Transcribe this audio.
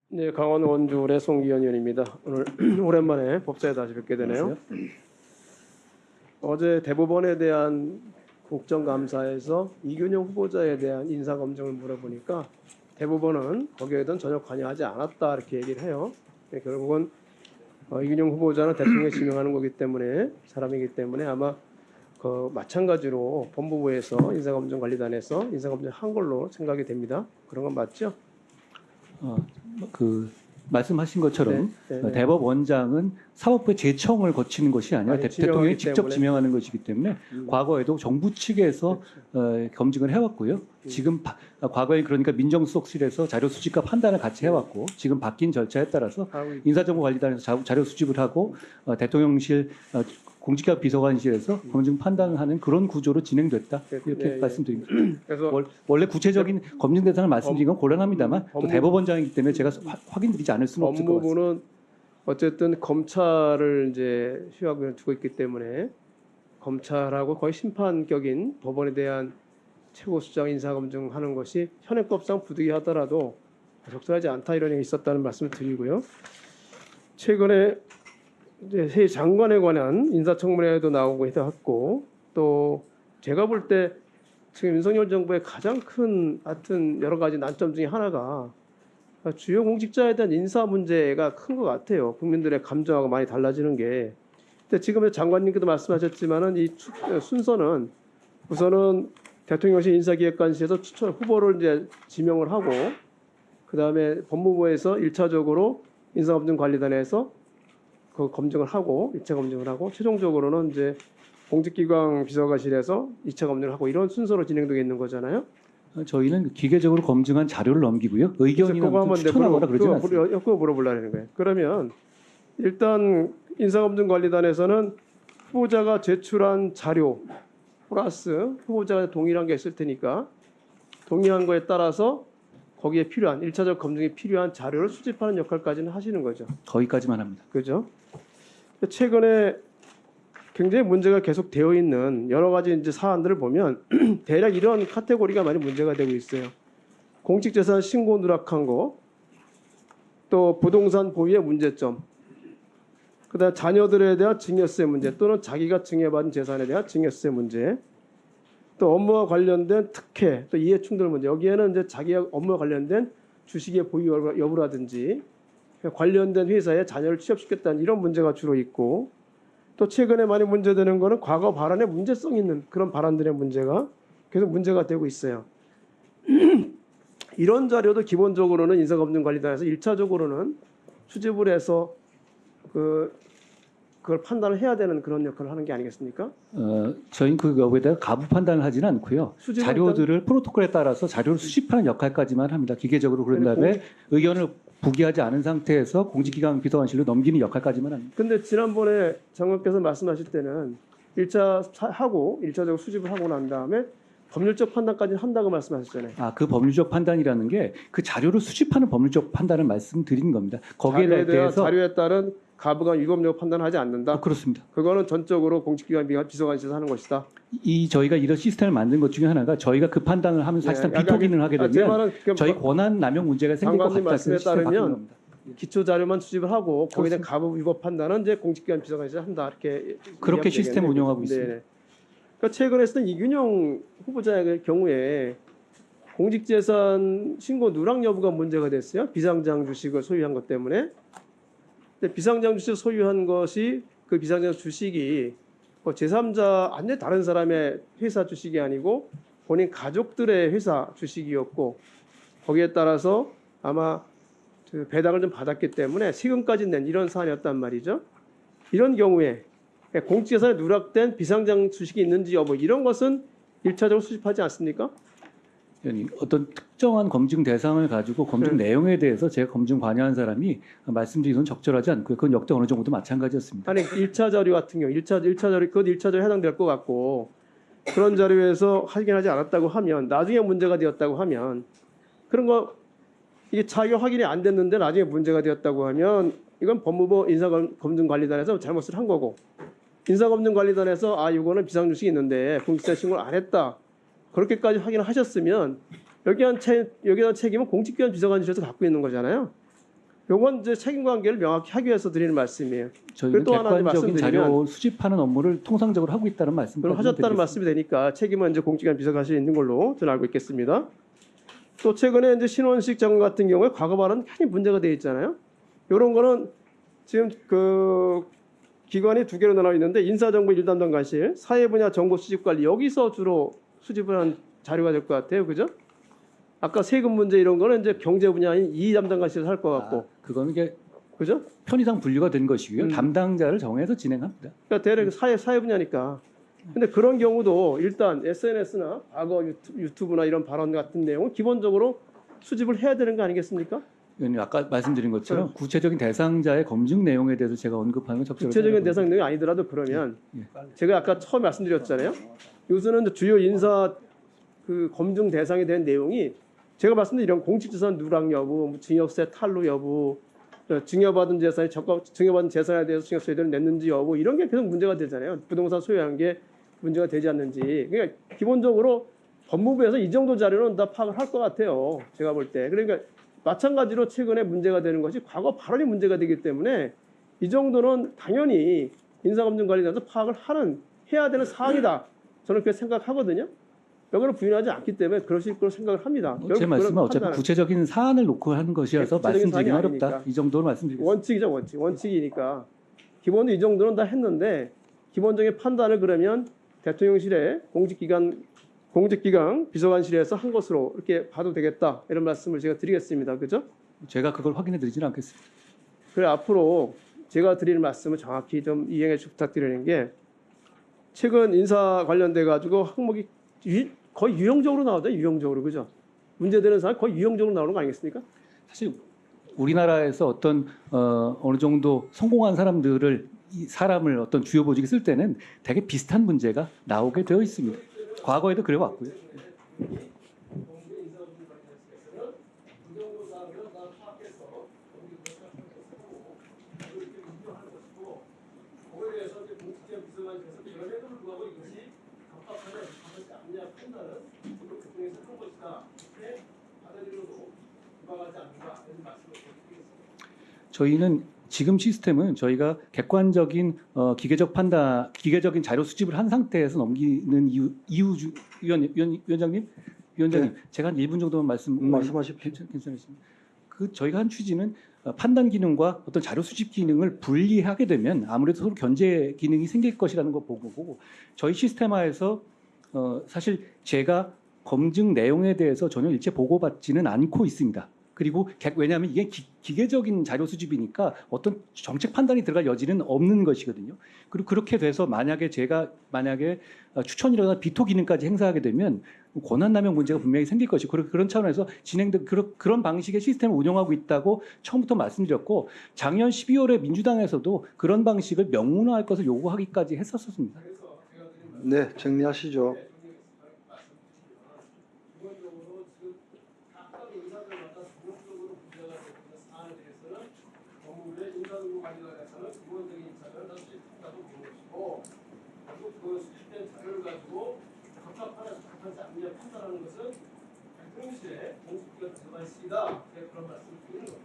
네, 강원 원주의 송기현 의원입니다. 오늘 오랜만에 법사에 다시 뵙게 되네요. 어제 대법원에 대한 국정감사에서 이균용 후보자에 대한 인사검증을 물어보니까 대법원은 거기에 대한 전혀 관여하지 않았다 이렇게 얘기를 해요. 네, 결국은 이균용 후보자는 대통령이 지명하는 거기 때문에 사람이기 때문에 아마 마찬가지로 법무부에서 인사검증관리단에서 인사검증 한 걸로 생각이 됩니다. 그런 건 맞죠? 그 말씀하신 것처럼 네. 대법원장은 사법부의 제청을 거치는 것이 아니라 아니, 대통령이 지명하기 직접 때문에. 지명하는 것이기 때문에 과거에도 정부 측에서 검증을 해왔고요. 지금 과거에 그러니까 민정수석실에서 자료 수집과 판단을 같이 해왔고 지금 바뀐 절차에 따라서 인사정보관리단에서 자료 수집을 하고 대통령실 공직기각 비서관실에서 검증 판단을 하는 그런 구조로 진행됐다 이렇게 말씀드립니다. 그래서 원래 구체적인 검증 대상을 말씀드리는 건 곤란합니다만 또 대법원장이기 때문에 제가 확인드리지 않을 수는 없을 것 같습니다. 법무부는 어쨌든 검찰을 이제 휴학을 두고 있기 때문에 검찰하고 거의 심판격인 법원에 대한 최고수장 인사검증하는 것이 현행법상 부득이하더라도 적절하지 않다 이런 얘기 있었다는 말씀을 드리고요. 최근에 이제 새 장관에 관한 인사청문회도 나오고 해왔고 또 제가 볼 때 지금 윤석열 정부의 가장 큰 하여튼 여러 가지 난점 중에 하나가 주요 공직자에 대한 인사 문제가 큰 것 같아요. 국민들의 감정하고 많이 달라지는 게. 근데 지금 장관님께도 말씀하셨지만은 이 순서는 우선은 대통령실 인사기획관실에서 추천 후보를 이제 지명을 하고 그 다음에 법무부에서 1차적으로 인사검증관리단에서 그 검증을 하고 1차 검증을 하고 최종적으로는 이제 공직기관 비서관실에서 2차 검증을 하고 이런 순서로 진행되고 있는 거잖아요. 저희는 기계적으로 검증한 자료를 넘기고요. 의견이나 추천하거나 그러지 않습니다. 그거 물어보려는 거예요. 그러면 일단 인사검증관리단에서는 후보자가 제출한 자료 플러스 후보자가 동일한 게 있을 테니까 동의한 거에 따라서 거기에 필요한 1차적 검증에 필요한 자료를 수집하는 역할까지는 하시는 거죠. 거기까지만 합니다. 그죠? 최근에 굉장히 문제가 계속 되어 있는 여러 가지 이제 사안들을 보면 대략 이런 카테고리가 많이 문제가 되고 있어요. 공직재산 신고 누락한 거, 또 부동산 보유의 문제점, 그다음 자녀들에 대한 증여세 문제 또는 자기가 증여받은 재산에 대한 증여세 문제, 또 업무와 관련된 특혜, 또 이해충돌 문제. 여기에는 이제 자기가 업무와 관련된 주식의 보유 여부라든지 관련된 회사에 자녀를 취업시켰다는 이런 문제가 주로 있고 또 최근에 많이 문제되는 거는 과거 발언에 문제성 있는 그런 발언들의 문제가 계속 문제가 되고 있어요. 이런 자료도 기본적으로는 인사검증관리단에서 1차적으로는 수집을 해서 그걸 판단을 해야 되는 그런 역할을 하는 게 아니겠습니까? 저희는 그 여부에 대해 가부 판단을 하지는 않고요. 자료들을 프로토콜에 따라서 자료를 수집하는 역할까지만 합니다. 기계적으로 그런 다음에 의견을 부기하지 않은 상태에서 공직기관 비서관실로 넘기는 역할까지만 합니다. 근데 지난번에 장관께서 말씀하실 때는 1차 하고 1차적으로 수집을 하고 난 다음에 법률적 판단까지 한다고 말씀하셨잖아요. 그 법률적 판단이라는 게 그 자료를 수집하는 법률적 판단을 말씀드린 겁니다. 거기에 대해서 자료에 따른 가부가 위법력 판단하지 않는다. 그렇습니다. 그거는 전적으로 공직기관 비서관실에서 하는 것이다. 저희가 이런 시스템을 만든 것 중에 하나가 저희가 그 판단을 하면 사실상 비토기능을 하게 되면 저희 권한 남용 문제가 생길 것 장관님 같다. 말씀에 따르면 기초 자료만 수집을 하고 거기에 대한 가부 위법 판단은 이제 공직기관 비서관실에서 한다 이렇게 그렇게 시스템 운영하고 네. 있습니다. 그러니까 최근에 쓰던 이균용 후보자의 경우에 공직재산 신고 누락 여부가 문제가 됐어요. 비상장 주식을 소유한 것 때문에. 근데 비상장 주식을 소유한 것이 그 비상장 주식이 제3자 아니 다른 사람의 회사 주식이 아니고 본인 가족들의 회사 주식이었고 거기에 따라서 아마 그 배당을 좀 받았기 때문에 세금까지 낸 이런 사안이었단 말이죠. 이런 경우에 공직재산에 누락된 비상장 주식이 있는지 여부 이런 것은 1차적으로 수집하지 않습니까? 어떤 특정한 검증 대상을 가지고 검증 내용에 대해서 제가 검증 관여한 사람이 말씀드리는 건 적절하지 않고요. 그건 역대 어느 정도 마찬가지였습니다. 아니 1차 자료 같은 경우 1차 자료 그것 1차 자료에 해당될 것 같고 그런 자료에서 확인하지 않았다고 하면 나중에 문제가 되었다고 하면 그런 거 이게 자기가 확인이 안 됐는데 나중에 문제가 되었다고 하면 이건 법무부 인사검증관리단에서 잘못을 한 거고 인사검증관리단에서 이거는 비상주식이 있는데 공직자 신고를 안 했다. 그렇게까지 확인을 하셨으면 여기에 대한 책임은 공직기관 비서관실에서 갖고 있는 거잖아요. 요건 이제 책임관계를 명확히 하기 위해서 드리는 말씀이에요. 저희는 또 하나 이제 객관적인 말씀드리면- 자료 수집하는 업무를 통상적으로 하고 있다는 말씀. 그럼 하셨다는 말씀이 되니까 책임은 이제 공직기관 비서관실에 있는 걸로 저는 알고 있겠습니다. 또 최근에 이제 신원식 장관 같은 경우에 과거 발언 많이 문제가 되어 있잖아요. 이런 거는 지금 그 기관이 두 개로 나눠 있는데 인사정보 1담당관실, 사회분야 정보 수집관리 여기서 주로 수집을 한 자료가 될 것 같아요. 그죠? 아까 세금 문제 이런 거는 이제 경제 분야인 2담당관실에서 할 것 같고. 그거는 이게 그죠? 편의상 분류가 된 것이고요. 담당자를 정해서 진행합니다. 그러니까 대략 사회 분야니까. 근데 그런 경우도 일단 SNS나 과거 유튜브나 이런 발언 같은 내용은 기본적으로 수집을 해야 되는 거 아니겠습니까? 의원님 아까 말씀드린 것처럼 구체적인 대상자의 검증 내용에 대해서 제가 언급하는 건 적절하지 구체적인 않다고 대상 내용이 아니더라도 그러면 예. 제가 아까 처음 말씀드렸잖아요. 요새는 주요 인사 그 검증 대상에 대한 내용이 제가 말씀드린 이런 공직재산 누락 여부, 증여세 탈루 여부, 증여받은 재산이 증여받은 재산에 대해서 증여세를 냈는지 여부 이런 게 계속 문제가 되잖아요. 부동산 소유한 게 문제가 되지 않는지. 그러니까 기본적으로 법무부에서 이 정도 자료는 다 파악을 할 것 같아요. 제가 볼 때. 그러니까 마찬가지로 최근에 문제가 되는 것이 과거 발언이 문제가 되기 때문에 이 정도는 당연히 인사검증관리단에서 파악을 해야 되는 사항이다. 저는 그렇게 생각하거든요. 여기는 부인하지 않기 때문에 그러실 거로 생각을 합니다. 제 말씀은 어차피 구체적인 사안을 놓고 하는 것이어서 구체적인 말씀드리긴 사안이 어렵다. 아니니까. 이 정도로 말씀드리겠습니다. 원칙이죠, 원칙이니까 기본적으로 이 정도는 다 했는데 기본적인 판단을 그러면 대통령실의 공직기강 비서관실에서 한 것으로 이렇게 봐도 되겠다 이런 말씀을 제가 드리겠습니다. 그죠? 제가 그걸 확인해 드리지는 않겠습니다. 그래 앞으로 제가 드리는 말씀을 정확히 좀 이행해 주시기 부탁드리는 게 최근 인사 관련돼 가지고 항목이 거의 유형적으로 나오죠. 유형적으로 그죠? 문제되는 사항 거의 유형적으로 나오는 거 아니겠습니까? 사실 우리나라에서 어떤 어느 정도 성공한 사람을 어떤 주요 보직에 쓸 때는 되게 비슷한 문제가 나오게 되어 있습니다. 과거에도 그래 왔고요. 저희는 지금 시스템은 저희가 객관적인 기계적인 자료 수집을 한 상태에서 넘기는 위원장님, 네. 제가 한 1분 정도만 말씀하십시오. 괜찮으십니까? 저희가 한 취지는 판단 기능과 어떤 자료 수집 기능을 분리하게 되면 아무래도 서로 견제 기능이 생길 것이라는 거 보고 저희 시스템화에서 사실 제가 검증 내용에 대해서 전혀 일체 보고받지는 않고 있습니다. 그리고 왜냐하면 이게 기계적인 자료 수집이니까 어떤 정책 판단이 들어갈 여지는 없는 것이거든요. 그리고 그렇게 돼서 만약에 추천이라거나 비토 기능까지 행사하게 되면 권한남용 문제가 분명히 생길 것이고 그런 차원에서 진행된 그런 방식의 시스템을 운영하고 있다고 처음부터 말씀드렸고 작년 12월에 민주당에서도 그런 방식을 명문화할 것을 요구하기까지 했었습니다. 네, 정리하시죠. 판단하는 것은 대통령실의 공직기관 비서관실이다. 그런 말씀을 드리는 겁니다.